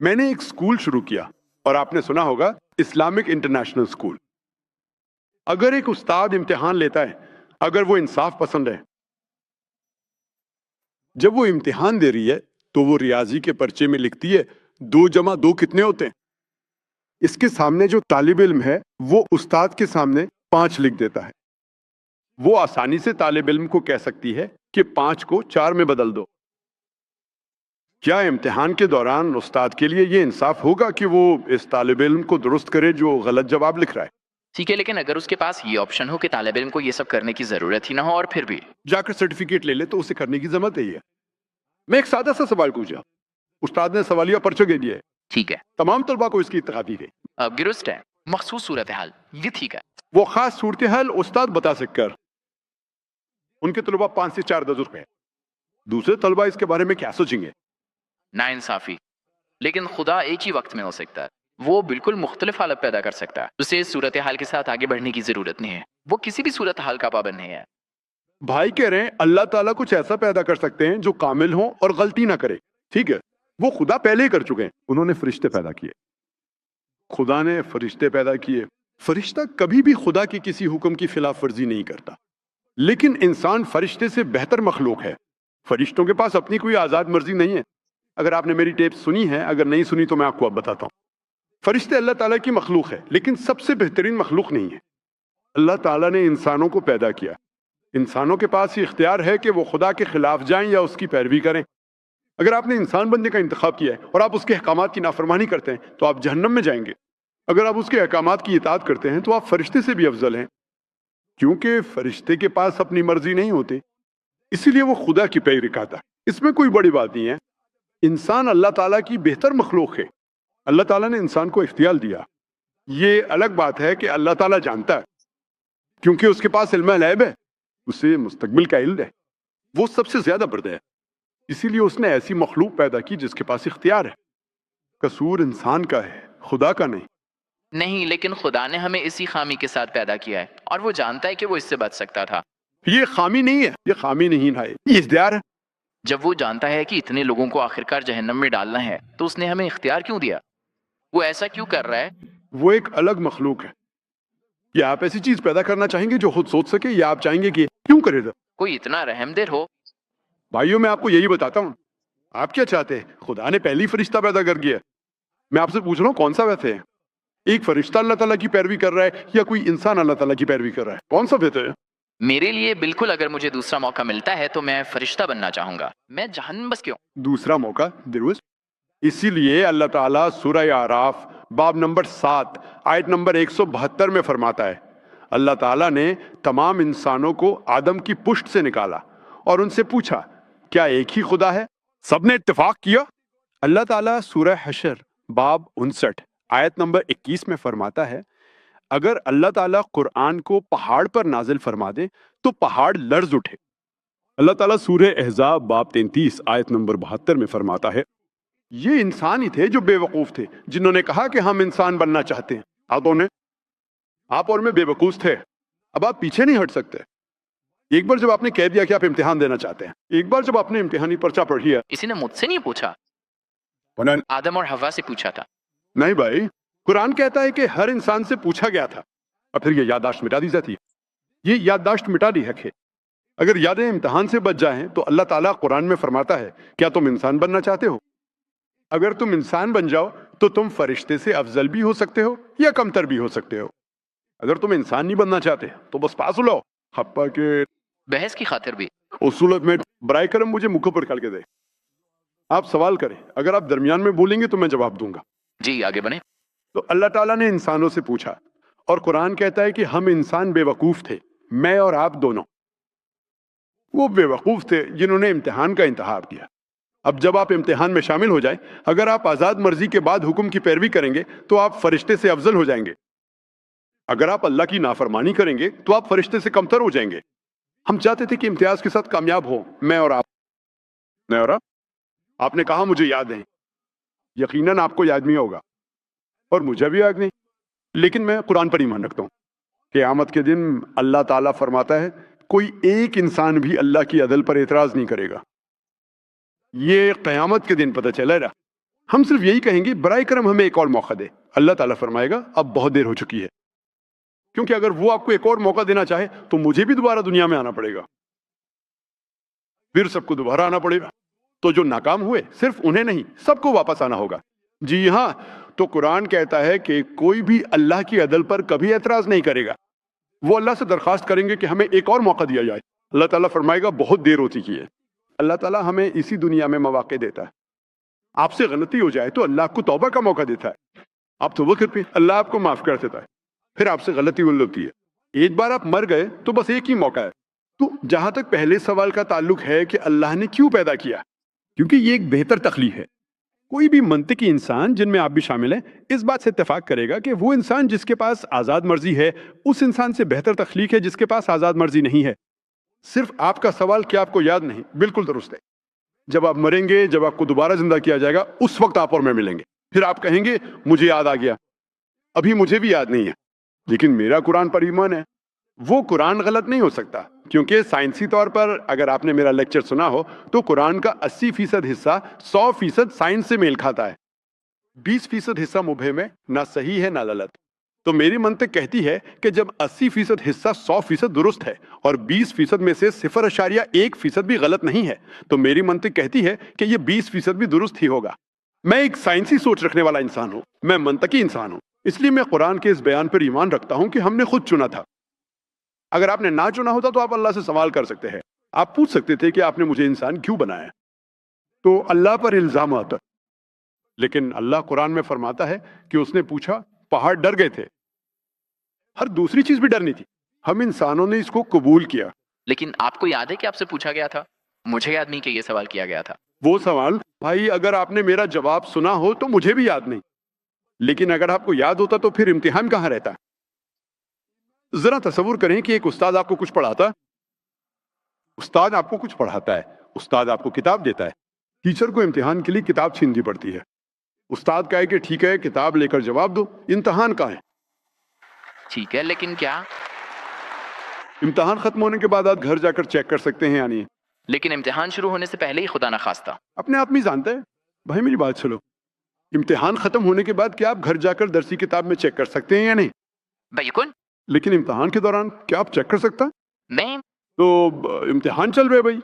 میں نے ایک اسکول شروع کیا اور آپ نے سنا ہوگا اسلامک انٹرنیشنل اسکول. اگر ایک استاد امتحان لیتا ہے, اگر وہ انصاف پسند ہے, جب وہ امتحان دے رہی ہے تو وہ ریاضی کے پرچے میں لکھتی ہے 2 جمع 2 کتنے ہوتے ہیں. اس کے سامنے جو طالب علم ہے وہ استاد کے سامنے 5 لکھ دیتا ہے. وہ آسانی سے طالب علم کو کہہ سکتی ہے کہ 5 کو 4 میں بدل دو. کیا امتحان کے دوران استاد کے لیے یہ انصاف ہوگا کہ وہ اس طالب علم کو درست کرے جو غلط جواب لکھ رہا ہے؟ ٹھیک ہے، لیکن اگر اس کے پاس یہ آپشن ہو کہ طالب علم کو یہ سب کرنے کی ضرورت ہی نہ ہو اور پھر بھی جا کر سرٹیفکیٹ لے لے تو اسے کرنے کی ضرورت ہے. میں ایک سادہ سا سوال پوچھا, استاد نے سوالیہ پرچہ دے دیا ہے, ٹھیک ہے. تمام طلباء کو اس کی اطلاع دی گئی. اب درست ہے، مخصوص صورتحال یہ ٹھیک ہے. وہ خاص صورتحال استاد بتا سک کر ان کے طلباء 5 سے 4 درجے پہ, دوسرے طلباء اس کے بارے میں کیا سوچیں گے؟ نا انصافی. لیکن خدا ایک ہی وقت میں ہو سکتا ہے، وہ بالکل مختلف حالت پیدا کر سکتا ہے. اسے اس صورتحال کے ساتھ آگے بڑھنے کی ضرورت نہیں ہے، وہ کسی بھی صورتحال کا پابند نہیں ہے. بھائی کہہ رہے ہیں اللہ تعالیٰ کچھ ایسا پیدا کر سکتے ہیں جو کامل ہوں اور غلطی نہ کرے. ٹھیک ہے, وہ خدا پہلے ہی کر چکے ہیں. انہوں نے فرشتے پیدا کیے, خدا نے فرشتے پیدا کیے. فرشتہ کبھی بھی خدا کی کسی حکم کی خلاف ورزی نہیں کرتا. لیکن انسان فرشتے سے بہتر مخلوق ہے. فرشتوں کے پاس اپنی کوئی آزاد مرضی نہیں ہے. اگر آپ نے میری ٹیپ سنی ہے, اگر نہیں سنی تو میں آپ کو اب بتاتا ہوں. فرشتے اللہ تعالیٰ کی مخلوق ہے لیکن سب سے بہترین مخلوق نہیں ہے. اللہ تعالیٰ نے انسانوں کو پیدا کیا. انسانوں کے پاس یہ اختیار ہے کہ وہ خدا کے خلاف جائیں یا اس کی پیروی کریں. اگر آپ نے انسان بننے کا انتخاب کیا ہے اور آپ اس کے احکامات کی نافرمانی کرتے ہیں تو آپ جہنم میں جائیں گے. اگر آپ اس کے احکامات کی اطاعت کرتے ہیں تو آپ فرشتے سے بھی افضل ہیں, کیونکہ فرشتے کے پاس اپنی مرضی نہیں ہوتی, اسی لیے وہ خدا کی پیروی کرتا ہے. اس میں کوئی بڑی بات نہیں ہے. انسان اللہ تعالیٰ کی بہتر مخلوق ہے. اللہ تعالیٰ نے انسان کو اختیار دیا. یہ الگ بات ہے کہ اللہ تعالیٰ جانتا ہے, کیونکہ اس کے پاس علم الغیب ہے, اسے مستقبل کا علم ہے, وہ سب سے زیادہ برد ہے. اسی لیے اس نے ایسی مخلوق پیدا کی جس کے پاس اختیار ہے. قصور انسان کا ہے, خدا کا نہیں. نہیں، لیکن خدا نے ہمیں اسی خامی کے ساتھ پیدا کیا ہے اور وہ جانتا ہے کہ وہ اس سے بچ سکتا تھا. یہ خامی نہیں ہے, یہ خامی نہیں ہے, یہ اختیار ہے. جب وہ جانتا ہے کہ اتنے لوگوں کو آخرکار جہنم میں ڈالنا ہے تو اس نے ہمیں اختیار کیوں دیا؟ وہ ایسا کیوں کر رہا ہے؟ وہ ایک الگ مخلوق ہے. یا آپ ایسی چیز پیدا کرنا چاہیں گے جو خود سوچ سکے, یا آپ چاہیں گے کہ کیوں کرے گا؟ کوئی اتنا رحم دل ہو. بھائیوں میں آپ کو یہی بتاتا ہوں. آپ کیا چاہتے ہیں؟ خدا نے پہلی فرشتہ پیدا کر دیا. میں آپ سے پوچھ رہا ہوں کون سا بہتر ہے؟ ایک فرشتہ اللہ تعالیٰ کی پیروی کر رہا ہے یا کوئی انسان اللہ تعالیٰ کی پیروی کر رہا ہے؟ کون سا بہتر ہے؟ میرے لیے بالکل، اگر مجھے دوسرا موقع ملتا ہے تو میں فرشتہ بننا چاہوں گا. میں جہنم بس کیوں؟ دوسرا موقع درست. اسی لیے اللہ تعالیٰ سورہ اعراف باب نمبر 7 آیت نمبر 172 میں فرماتا ہے, اللہ تعالیٰ نے تمام انسانوں کو آدم کی پشت سے نکالا اور ان سے پوچھا کیا ایک ہی خدا ہے؟ سب نے اتفاق کیا. اللہ تعالیٰ سورہ حشر باب 59 آیت نمبر 21 میں فرماتا ہے, اگر اللہ تعالیٰ قرآن کو پہاڑ پر نازل فرما دے تو پہاڑ لرز اٹھے. اللہ تعالیٰ سورہ احزاب باب 33 آیت نمبر 72 میں فرماتا ہے, یہ انسان ہی تھے جو بے وقوف تھے جنہوں نے کہا کہ ہم انسان بننا چاہتے ہیں. آپ اور میں بے وقوف تھے. اب آپ پیچھے نہیں ہٹ سکتے. ایک بار جب آپ نے کہہ دیا کہ آپ امتحان دینا چاہتے ہیں, ایک بار جب آپ نے امتحانی پرچہ پڑھ لیا. اسی نے مجھ سے نہیں پوچھا, آدم اور حوا سے پوچھا تھا. نہیں بھائی, قرآن کہتا ہے کہ ہر انسان سے پوچھا گیا تھا اور پھر یہ یادداشت مٹا دی جاتی ہے. یہ یادداشت مٹا دی ہے. اگر یادیں امتحان سے بچ جائیں تو اللہ تعالیٰ قرآن میں فرماتا ہے کیا تم انسان بننا چاہتے ہو؟ اگر تم انسان بن جاؤ تو تم فرشتے سے افضل بھی ہو سکتے ہو یا کمتر بھی ہو سکتے ہو. اگر تم انسان نہیں بننا چاہتے تو بس پاس الاؤ. حپا کے بحث کی خاطر بھی اصولت میں برائے کرم مجھے منہ پر کھال کے دے. آپ سوال کریں, اگر آپ درمیان میں بولیں گے تو میں جواب دوں گا. جی آگے بنے. تو اللہ تعالیٰ نے انسانوں سے پوچھا اور قرآن کہتا ہے کہ ہم انسان بے وقوف تھے, میں اور آپ دونوں. وہ بے وقوف تھے جنہوں نے امتحان کا انتخاب کیا. اب جب آپ امتحان میں شامل ہو جائیں, اگر آپ آزاد مرضی کے بعد حکم کی پیروی کریں گے تو آپ فرشتے سے افضل ہو جائیں گے. اگر آپ اللہ کی نافرمانی کریں گے تو آپ فرشتے سے کمتر ہو جائیں گے. ہم چاہتے تھے کہ امتیاز کے ساتھ کامیاب ہو, میں اور آپ. آپ نے کہا مجھے یاد ہے. یقیناً آپ کو یاد نہیں ہوگا اور مجھے بھی یاد نہیں, لیکن میں قرآن پر ایمان رکھتا ہوں. قیامت کے دن اللہ تعالیٰ فرماتا ہے کوئی ایک انسان بھی اللہ کی عدل پر اعتراض نہیں کرے گا. یہ قیامت کے دن پتہ چلے گا. ہم صرف یہی کہیں گے برائے کرم ہمیں ایک اور موقع دے. اللہ تعالیٰ فرمائے گا اب بہت دیر ہو چکی ہے, کیونکہ اگر وہ آپ کو ایک اور موقع دینا چاہے تو مجھے بھی دوبارہ دنیا میں آنا پڑے گا, پھر سب کو دوبارہ آنا پڑے گا. تو جو ناکام ہوئے صرف انہیں نہیں, سب کو واپس آنا ہوگا. جی ہاں, تو قرآن کہتا ہے کہ کوئی بھی اللہ کی عدل پر کبھی اعتراض نہیں کرے گا. وہ اللہ سے درخواست کریں گے کہ ہمیں ایک اور موقع دیا جائے. اللہ تعالیٰ فرمائے گا بہت دیر ہو چکی ہے. اللہ تعالیٰ ہمیں اسی دنیا میں مواقع دیتا ہے. آپ سے غلطی ہو جائے تو اللہ آپ کو توبہ کا موقع دیتا ہے, آپ توبہ کرتے ہیں, اللہ آپ کو معاف کر دیتا ہے. پھر آپ سے غلطی ہوتی ہے, ایک بار آپ مر گئے تو بس ایک ہی موقع ہے. تو جہاں تک پہلے سوال کا تعلق ہے کہ اللہ نے کیوں پیدا کیا, کیونکہ یہ ایک بہتر تخلیق ہے. کوئی بھی منطقی انسان, جن میں آپ بھی شامل ہیں, اس بات سے اتفاق کرے گا کہ وہ انسان جس کے پاس آزاد مرضی ہے اس انسان سے بہتر تخلیق ہے جس کے پاس آزاد مرضی نہیں ہے. صرف آپ کا سوال کہ آپ کو یاد نہیں, بالکل درست ہے. جب آپ مریں گے, جب آپ کو دوبارہ زندہ کیا جائے گا, اس وقت آپ اور میں ملیں گے. پھر آپ کہیں گے مجھے یاد آ گیا, ابھی مجھے بھی یاد نہیں ہے, لیکن میرا قرآن پر ایمان ہے. وہ قرآن غلط نہیں ہو سکتا, کیونکہ سائنسی طور پر اگر آپ نے میرا لیکچر سنا ہو تو قرآن کا 80% حصہ 100% سائنس سے میل کھاتا ہے. 20% حصہ مبہم ہے, نہ صحیح ہے نہ غلط. تو میری منطق کہتی ہے کہ جب 80% حصہ 100% درست ہے اور 20% میں سے 0.1% بھی غلط نہیں ہے, تو میری منطق کہتی ہے کہ یہ 20% بھی درست ہی ہوگا. میں ایک سائنسی سوچ رکھنے والا انسان ہوں, میں منطقی انسان ہوں, اس لیے میں قرآن کے اس بیان پر ایمان رکھتا ہوں کہ ہم نے خود چنا تھا. اگر آپ نے نہ چنا ہوتا تو آپ اللہ سے سوال کر سکتے ہیں, آپ پوچھ سکتے تھے کہ آپ نے مجھے انسان کیوں بنایا. تو اللہ پر الزام آتا, لیکن اللہ قرآن میں فرماتا ہے کہ اس نے پوچھا, پہاڑ ڈر گئے تھے, ہر دوسری چیز بھی ڈرنی تھی, ہم انسانوں نے اس کو قبول کیا. لیکن آپ کو یاد ہے کہ آپ سے پوچھا گیا تھا؟ مجھے یاد نہیں کہ یہ سوال کیا گیا تھا. وہ سوال بھائی اگر آپ نے میرا جواب سنا ہو تو مجھے بھی یاد نہیں, لیکن اگر آپ کو یاد ہوتا تو پھر امتحان کہاں رہتا. ذرا تصور کریں کہ ایک استاد آپ کو کچھ پڑھاتا ہے, استاد آپ کو کتاب دیتا ہے, ٹیچر کو امتحان کے لیے کتاب چھیننی پڑتی ہے. استاد کہے کہ ٹھیک ہے کتاب لے کر جواب دو, امتحان کہاں ہے. ٹھیک ہے, لیکن کیا امتحان ختم ہونے کے بعد آپ گھر جا کر چیک کر سکتے ہیں یا نہیں؟ لیکن امتحان شروع ہونے سے پہلے ہی خدا نخواستہ اپنے آپ میں جانتا ہے. بھائی میری بات سنو, امتحان ختم ہونے کے بعد کیا آپ گھر جا کر درسی کتاب میں چیک کر سکتے ہیں یا نہیں؟ بالکل. لیکن امتحان کے دوران کیا آپ چیک کر سکتا؟ نہیں. تو امتحان چل رہے بھائی,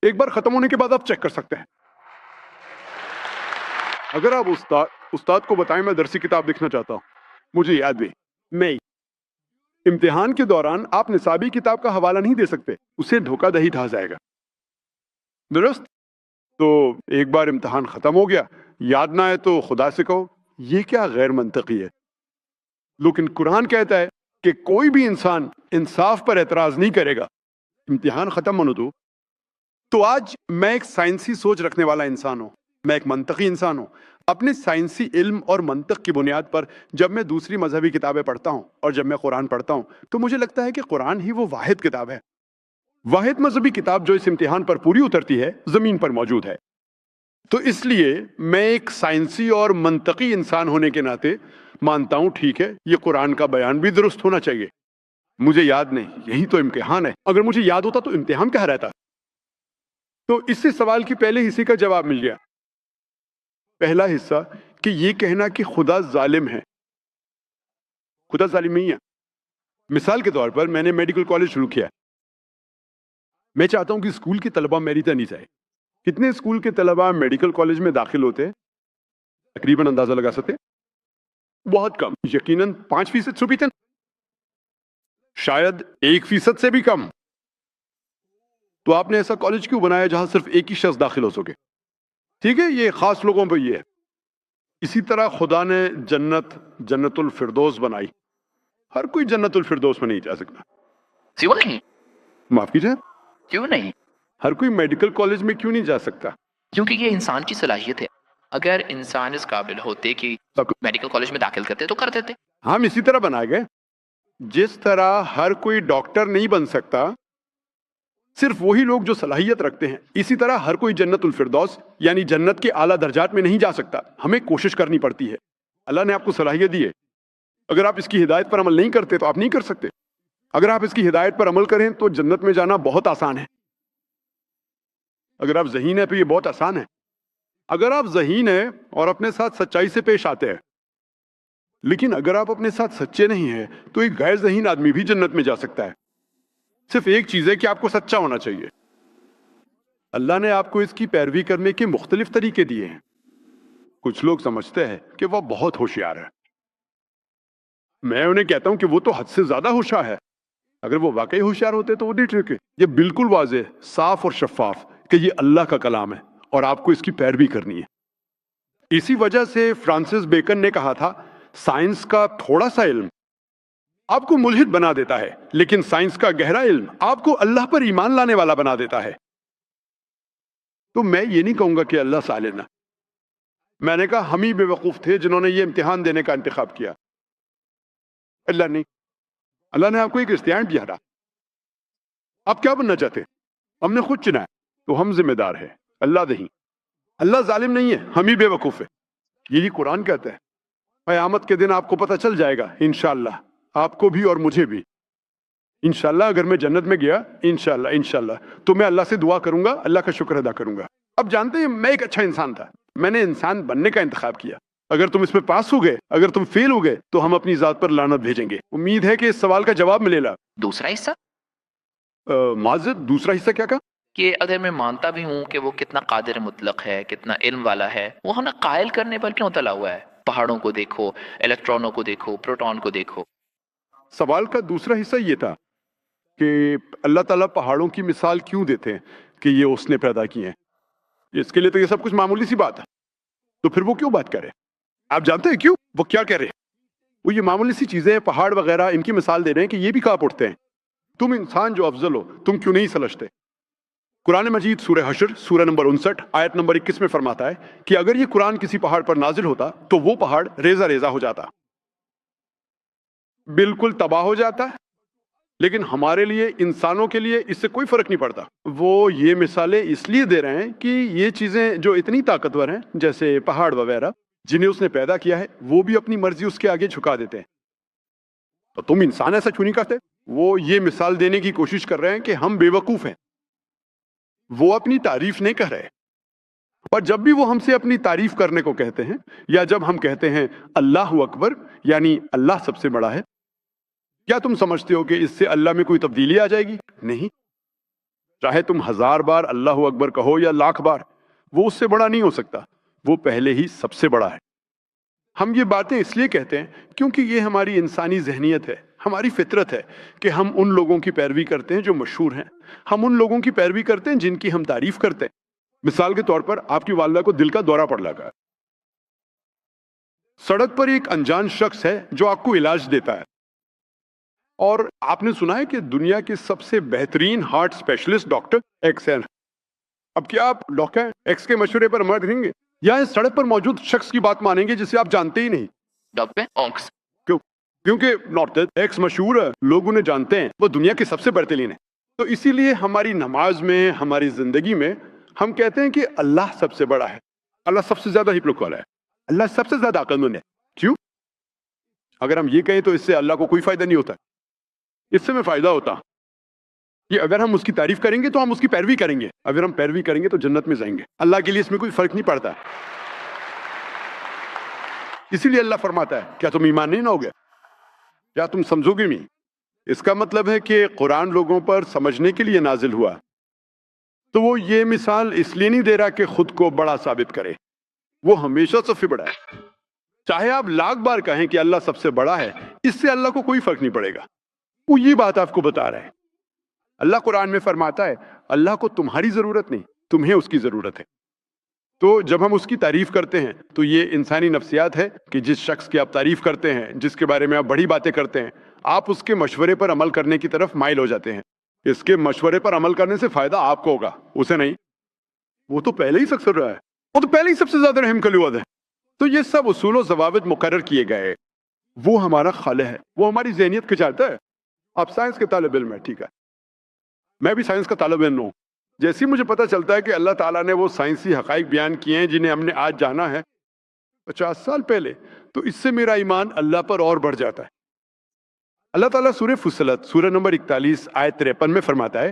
ایک بار ختم ہونے کے بعد آپ چیک کر سکتے ہیں. اگر آپ استاد کو بتائیں میں درسی کتاب لکھنا چاہتا ہوں, مجھے یاد ہے, میں امتحان کے دوران آپ نصابی کتاب کا حوالہ نہیں دے سکتے, اسے دھوکہ دہی کہا جائے گا, درست؟ تو ایک بار امتحان ختم ہو گیا, یاد نہ آئے تو خدا سے کہو, یہ کیا غیر منطقی ہے. لیکن قرآن کہتا ہے کہ کوئی بھی انسان انصاف پر اعتراض نہیں کرے گا, امتحان ختم ہونے دو. تو آج میں ایک سائنسی سوچ رکھنے والا انسان ہوں, میں ایک منطقی انسان ہوں. اپنے سائنسی علم اور منطق کی بنیاد پر جب میں دوسری مذہبی کتابیں پڑھتا ہوں اور جب میں قرآن پڑھتا ہوں تو مجھے لگتا ہے کہ قرآن ہی وہ واحد کتاب ہے, واحد مذہبی کتاب جو اس امتحان پر پوری اترتی ہے, زمین پر موجود ہے. تو اس لیے میں ایک سائنسی اور منطقی انسان ہونے کے ناطے مانتا ہوں ٹھیک ہے یہ قرآن کا بیان بھی درست ہونا چاہیے. مجھے یاد نہیں, یہی تو امتحان ہے, اگر مجھے یاد ہوتا تو امتحان کہاں رہتا. تو اس سے سوال کی پہلے حصے کا جواب مل گیا. پہلا حصہ کہ یہ کہنا کہ خدا ظالم ہے, خدا ظالم نہیں ہے. مثال کے طور پر میں نے میڈیکل کالج شروع کیا, میں چاہتا ہوں کہ اسکول کے طلبہ میری طرح نہیں جائے. کتنے اسکول کے طلبہ میڈیکل کالج میں داخل ہوتے ہیں؟ تقریباً اندازہ لگا سکتے؟ بہت کم, یقیناً 5% سپیتن, شاید 1% سے بھی کم. تو آپ نے ایسا کالج کیوں بنایا جہاں صرف ایک ہی شخص داخل ہو سکے؟ ٹھیک ہے, یہ خاص لوگوں پہ یہ ہے. اسی طرح خدا نے جنت الفردوس بنائی, ہر کوئی جنت الفردوس میں نہیں جا سکتا. کیوں نہیں؟ معاف کیجیے, کیوں نہیں؟ ہر کوئی میڈیکل کالج میں کیوں نہیں جا سکتا؟ کیونکہ یہ انسان کی صلاحیت ہے. اگر انسان اس قابل ہوتے کہ میڈیکل کالج میں داخل کرتے تو کر دیتے. ہم اسی طرح بنائے گئے, جس طرح ہر کوئی ڈاکٹر نہیں بن سکتا, صرف وہی لوگ جو صلاحیت رکھتے ہیں, اسی طرح ہر کوئی جنت الفردوس یعنی جنت کے اعلیٰ درجات میں نہیں جا سکتا. ہمیں کوشش کرنی پڑتی ہے. اللہ نے آپ کو صلاحیت دی ہے, اگر آپ اس کی ہدایت پر عمل نہیں کرتے تو آپ نہیں کر سکتے. اگر آپ اس کی ہدایت پر عمل کریں تو جنت میں جانا بہت آسان ہے. اگر آپ ذہین ہیں تو یہ بہت آسان ہے. اگر آپ ذہین ہیں اور اپنے ساتھ سچائی سے پیش آتے ہیں، لیکن اگر آپ اپنے ساتھ سچے نہیں ہیں تو ایک غیر ذہین آدمی بھی جنت میں جا سکتا ہے. صرف ایک چیز ہے کہ آپ کو سچا ہونا چاہیے. اللہ نے آپ کو اس کی پیروی کرنے کے مختلف طریقے دیے ہیں. کچھ لوگ سمجھتے ہیں کہ وہ بہت ہوشیار ہے. میں انہیں کہتا ہوں کہ وہ تو حد سے زیادہ ہوشیار ہے. اگر وہ واقعی ہوشیار ہوتے تو وہ نہیں ٹھیک ہے. یہ بالکل واضح، صاف اور شفاف کہ یہ اللہ کا کلام ہے اور آپ کو اس کی پیروی کرنی ہے. اسی وجہ سے فرانسس بیکن نے کہا تھا، سائنس کا تھوڑا سا علم آپ کو ملحد بنا دیتا ہے، لیکن سائنس کا گہرا علم آپ کو اللہ پر ایمان لانے والا بنا دیتا ہے. تو میں یہ نہیں کہوں گا کہ اللہ ظالم ہے. میں نے کہا ہم ہی بے وقوف تھے جنہوں نے یہ امتحان دینے کا انتخاب کیا، اللہ نہیں. اللہ نے آپ کو ایک اختیار دیا تھا. آپ کیا بننا چاہتے؟ ہم نے خود چنا ہے تو ہم ذمہ دار ہیں، اللہ نہیں. اللہ ظالم نہیں ہے، ہم ہی بے وقوف ہے. یہی قرآن کہتا ہے. قیامت کے دن آپ کو پتہ چل جائے گا انشاءاللہ، آپ کو بھی اور مجھے بھی. انشاءاللہ اگر میں جنت میں گیا انشاءاللہ تو میں اللہ سے دعا کروں گا، اللہ کا شکر ادا کروں گا. اب جانتے ہیں میں ایک اچھا انسان تھا، میں نے انسان بننے کا انتخاب کیا. اگر تم اس میں پاس ہو گئے، اگر تم فیل ہو گئے تو ہم اپنی ذات پر لعنت بھیجیں گے. امید ہے کہ اس سوال کا جواب ملے گا. دوسرا حصہ معذرت، دوسرا حصہ کیا کہا؟ کہ اگر میں مانتا بھی ہوں کہ وہ کتنا قادر مطلق ہے، کتنا علم والا ہے، وہ ہمیں قائل کرنے پر کیوں تلا ہوا ہے؟ پہاڑوں کو دیکھو، الیکٹرانوں کو دیکھو، پروٹون کو دیکھو. سوال کا دوسرا حصہ یہ تھا کہ اللہ تعالیٰ پہاڑوں کی مثال کیوں دیتے ہیں کہ یہ اس نے پیدا کیے ہیں. اس کے لیے تو یہ سب کچھ معمولی سی بات ہے، تو پھر وہ کیوں بات کرے؟ آپ جانتے ہیں کیوں وہ کیا کہہ رہے ہیں؟ وہ یہ معمولی سی چیزیں، پہاڑ وغیرہ، ان کی مثال دے رہے ہیں کہ یہ بھی کہاں اٹھتے ہیں. تم انسان جو افضل ہو، تم کیوں نہیں سمجھتے؟ قرآن مجید سورہ حشر سورہ نمبر 59 آیت نمبر 21 میں فرماتا ہے کہ اگر یہ قرآن کسی پہاڑ پر نازل ہوتا تو وہ پہاڑ ریزہ ریزہ ہو جاتا، بالکل تباہ ہو جاتا. لیکن ہمارے لیے، انسانوں کے لیے اس سے کوئی فرق نہیں پڑتا. وہ یہ مثالیں اس لیے دے رہے ہیں کہ یہ چیزیں جو اتنی طاقتور ہیں جیسے پہاڑ وغیرہ جنہیں اس نے پیدا کیا ہے، وہ بھی اپنی مرضی اس کے آگے جھکا دیتے ہیں. تو تم انسان ایسا کیوں نہیں کرتے؟ وہ یہ مثال دینے کی کوشش کر رہے ہیں کہ ہم بے وقوف ہیں. وہ اپنی تعریف نہیں کر رہے. اور جب بھی وہ ہم سے اپنی تعریف کرنے کو کہتے ہیں، یا جب ہم کہتے ہیں اللہ اکبر یعنی اللہ سب سے بڑا ہے، کیا تم سمجھتے ہو کہ اس سے اللہ میں کوئی تبدیلی آ جائے گی؟ نہیں. چاہے تم 1000 بار اللہ اکبر کہو یا 1,00,000 بار، وہ اس سے بڑا نہیں ہو سکتا. وہ پہلے ہی سب سے بڑا ہے. ہم یہ باتیں اس لیے کہتے ہیں کیونکہ یہ ہماری انسانی ذہنیت ہے، ہماری فطرت ہے کہ ہم ان لوگوں کی پیروی کرتے ہیں جو مشہور ہیں. ہم ان لوگوں کی پیروی کرتے ہیں جن کی ہم تعریف کرتے ہیں. مثال کے طور پر آپ کی والدہ کو دل کا دورہ پڑ لگا. سڑک پر ایک انجان شخص ہے جو آپ کو علاج دیتا ہے، اور آپ نے سنا ہے کہ دنیا کے سب سے بہترین ہارٹ اسپیشلسٹ ڈاکٹر ایکس ہے. اب کیا آپ ڈاکٹر ایکس کے مشورے پر عمل کریں گے یا اس سڑک پر موجود شخص کی بات مانیں گے جسے آپ جانتے ہی نہیں؟ ڈاکٹر آنکس. کیونکہ ڈاکٹر ایکس مشہور ہے، لوگ انہیں جانتے ہیں، وہ دنیا کے سب سے بہترین ہے. تو اسی لیے ہماری نماز میں، ہماری زندگی میں ہم کہتے ہیں کہ اللہ سب سے بڑا ہے، اللہ سب سے زیادہ حکمت والا ہے، اللہ سب سے زیادہ عقل مند ہے. کیوں؟ اگر ہم یہ کہیں تو اس سے اللہ کو کوئی فائدہ نہیں ہوتا. اس سے میں فائدہ ہوتا کہ اگر ہم اس کی تعریف کریں گے تو ہم اس کی پیروی کریں گے. اگر ہم پیروی کریں گے تو جنت میں جائیں گے. اللہ کے لیے اس میں کوئی فرق نہیں پڑتا. اسی لیے اللہ فرماتا ہے کیا تم ایمان نہیں لاؤ گے؟ کیا تم سمجھو گے نہیں؟ اس کا مطلب ہے کہ قرآن لوگوں پر سمجھنے کے لیے نازل ہوا، تو وہ یہ مثال اس لیے نہیں دے رہا کہ خود کو بڑا ثابت کرے. وہ ہمیشہ سب سے بڑا ہے. چاہے آپ 1,00,000 بار کہیں کہ اللہ سب سے بڑا ہے، اس سے اللہ کو کوئی فرق نہیں پڑے گا. وہ یہ بات آپ کو بتا رہا ہے. اللہ قرآن میں فرماتا ہے اللہ کو تمہاری ضرورت نہیں، تمہیں اس کی ضرورت ہے. تو جب ہم اس کی تعریف کرتے ہیں تو یہ انسانی نفسیات ہے کہ جس شخص کی آپ تعریف کرتے ہیں، جس کے بارے میں آپ بڑی باتیں کرتے ہیں، آپ اس کے مشورے پر عمل کرنے کی طرف مائل ہو جاتے ہیں. اس کے مشورے پر عمل کرنے سے فائدہ آپ کو ہوگا، اسے نہیں. وہ تو پہلے ہی سخت رہا ہے، وہ تو پہلے ہی سب سے زیادہ رحم کلواد ہے. تو یہ سب اصول و ضوابط مقرر کیے گئے. وہ ہمارا خالق ہے، وہ ہماری ذہنیت کو چاہتا ہے. آپ سائنس کے طالب علم ہیں، ٹھیک ہے، میں بھی سائنس کا طالب علم ہوں. جیسے مجھے پتہ چلتا ہے کہ اللہ تعالیٰ نے وہ سائنسی حقائق بیان کیے ہیں جنہیں ہم نے آج جانا ہے 50 سال پہلے، تو اس سے میرا ایمان اللہ پر اور بڑھ جاتا ہے. اللہ تعالیٰ سورہ فصلت سورہ نمبر 41 آیت 53 میں فرماتا ہے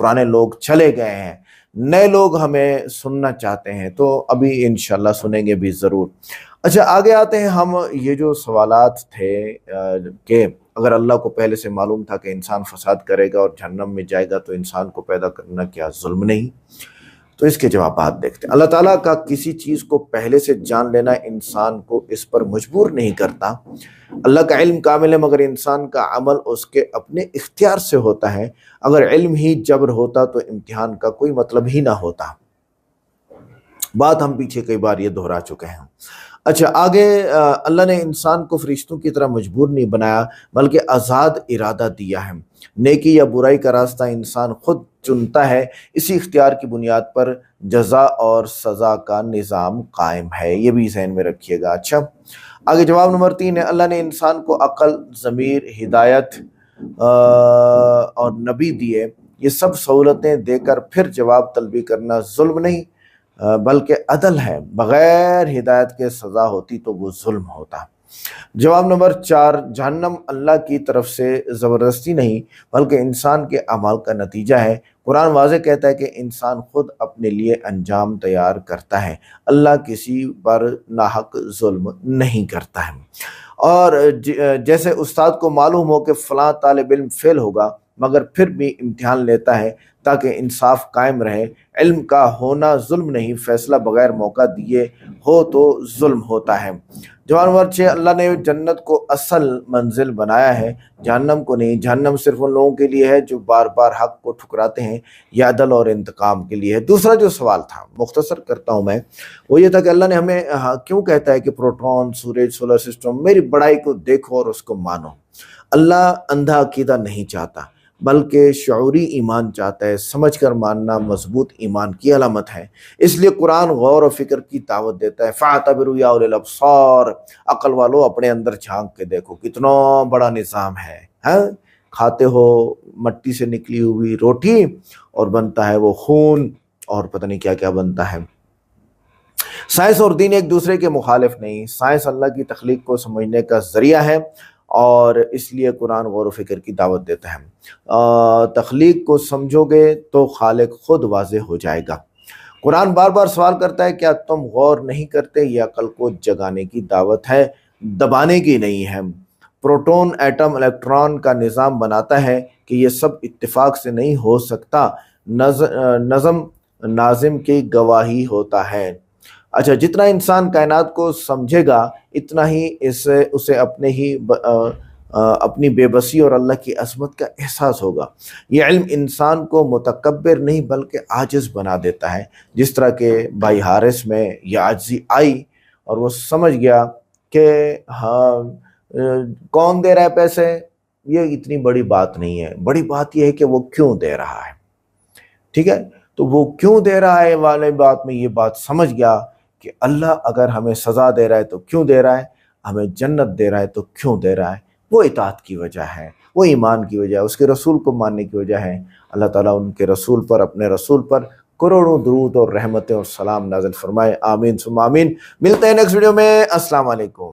پرانے لوگ چلے گئے ہیں، نئے لوگ ہمیں سننا چاہتے ہیں، تو ابھی انشاءاللہ سنیں گے بھی ضرور۔ اچھا آگے آتے ہیں ہم۔ یہ جو سوالات تھے کہ اگر اللہ کو پہلے سے معلوم تھا کہ انسان فساد کرے گا اور جہنم میں جائے گا تو انسان کو پیدا کرنا کیا ظلم نہیں؟ تو اس کے جوابات دیکھتے ہیں۔ اللہ تعالیٰ کا کسی چیز کو پہلے سے جان لینا انسان کو اس پر مجبور نہیں کرتا۔ اللہ کا علم کامل ہے، مگر انسان کا عمل اس کے اپنے اختیار سے ہوتا ہے۔ اگر علم ہی جبر ہوتا تو امتحان کا کوئی مطلب ہی نہ ہوتا۔ بات ہم پیچھے کئی بار یہ دہرا چکے ہیں۔ اچھا آگے، اللہ نے انسان کو فرشتوں کی طرح مجبور نہیں بنایا بلکہ آزاد ارادہ دیا ہے۔ نیکی یا برائی کا راستہ انسان خود چنتا ہے، اسی اختیار کی بنیاد پر جزا اور سزا کا نظام قائم ہے، یہ بھی ذہن میں رکھیے گا۔ اچھا آگے جواب نمبر 3 ہے، اللہ نے انسان کو عقل، ضمیر، ہدایت اور نبی دیے، یہ سب سہولتیں دے کر پھر جواب طلبی کرنا ظلم نہیں بلکہ عدل ہے۔ بغیر ہدایت کے سزا ہوتی تو وہ ظلم ہوتا۔ جواب نمبر 4، جہنم اللہ کی طرف سے زبردستی نہیں بلکہ انسان کے اعمال کا نتیجہ ہے۔ قرآن واضح کہتا ہے کہ انسان خود اپنے لیے انجام تیار کرتا ہے، اللہ کسی پر ناحق ظلم نہیں کرتا ہے۔ اور جیسے استاد کو معلوم ہو کہ فلاں طالب علم فیل ہوگا مگر پھر بھی امتحان لیتا ہے تاکہ انصاف قائم رہے، علم کا ہونا ظلم نہیں، فیصلہ بغیر موقع دیے ہو تو ظلم ہوتا ہے۔ جواب نمبر 6، اللہ نے جنت کو اصل منزل بنایا ہے، جہنم کو نہیں۔ جہنم صرف ان لوگوں کے لیے ہے جو بار بار حق کو ٹھکراتے ہیں، یہ عدل اور انتقام کے لیے ہے۔ دوسرا جو سوال تھا، مختصر کرتا ہوں میں، وہ یہ تھا کہ اللہ نے ہمیں کیوں کہتا ہے کہ پروٹون، سورج، سولر سسٹم، میری بڑائی کو دیکھو اور اس کو مانو۔ اللہ اندھا عقیدہ نہیں چاہتا بلکہ شعوری ایمان چاہتا ہے، سمجھ کر ماننا مضبوط ایمان کی علامت ہے۔ اس لیے قرآن غور و فکر کی دعوت دیتا ہے، فَاعْتَبِرُوا يَا أُولِي الْأَبْصَارِ، عقل والو اپنے اندر جھانک کے دیکھو کتنا بڑا نظام ہے۔ کھاتے ہو مٹی سے نکلی ہوئی روٹی اور بنتا ہے وہ خون اور پتہ نہیں کیا کیا بنتا ہے۔ سائنس اور دین ایک دوسرے کے مخالف نہیں، سائنس اللہ کی تخلیق کو سمجھنے کا ذریعہ ہے اور اس لیے قرآن غور و فکر کی دعوت دیتا ہے۔ تخلیق کو سمجھو گے تو خالق خود واضح ہو جائے گا۔ قرآن بار بار سوال کرتا ہے، کیا تم غور نہیں کرتے؟ یہ عقل کو جگانے کی دعوت ہے، دبانے کی نہیں ہے۔ پروٹون ایٹم الیکٹران کا نظام بناتا ہے کہ یہ سب اتفاق سے نہیں ہو سکتا، نظم ناظم کی گواہی ہوتا ہے۔ اچھا جتنا انسان کائنات کو سمجھے گا اتنا ہی اسے اپنی بے بسی اور اللہ کی عظمت کا احساس ہوگا۔ یہ علم انسان کو متکبر نہیں بلکہ عاجز بنا دیتا ہے، جس طرح کہ بھائی حارث میں یہ عاجزی آئی اور وہ سمجھ گیا کہ ہاں کون دے رہا ہے پیسے، یہ اتنی بڑی بات نہیں ہے، بڑی بات یہ ہے کہ وہ کیوں دے رہا ہے۔ ٹھیک ہے، تو وہ کیوں دے رہا ہے والے بات میں یہ بات سمجھ گیا کہ اللہ اگر ہمیں سزا دے رہا ہے تو کیوں دے رہا ہے، ہمیں جنت دے رہا ہے تو کیوں دے رہا ہے؟ وہ اطاعت کی وجہ ہے، وہ ایمان کی وجہ ہے، اس کے رسول کو ماننے کی وجہ ہے۔ اللہ تعالیٰ ان کے رسول پر، اپنے رسول پر کروڑوں درود اور رحمتیں اور سلام نازل فرمائے، آمین ثم آمین۔ ملتے ہیں نیکسٹ ویڈیو میں، السلام علیکم۔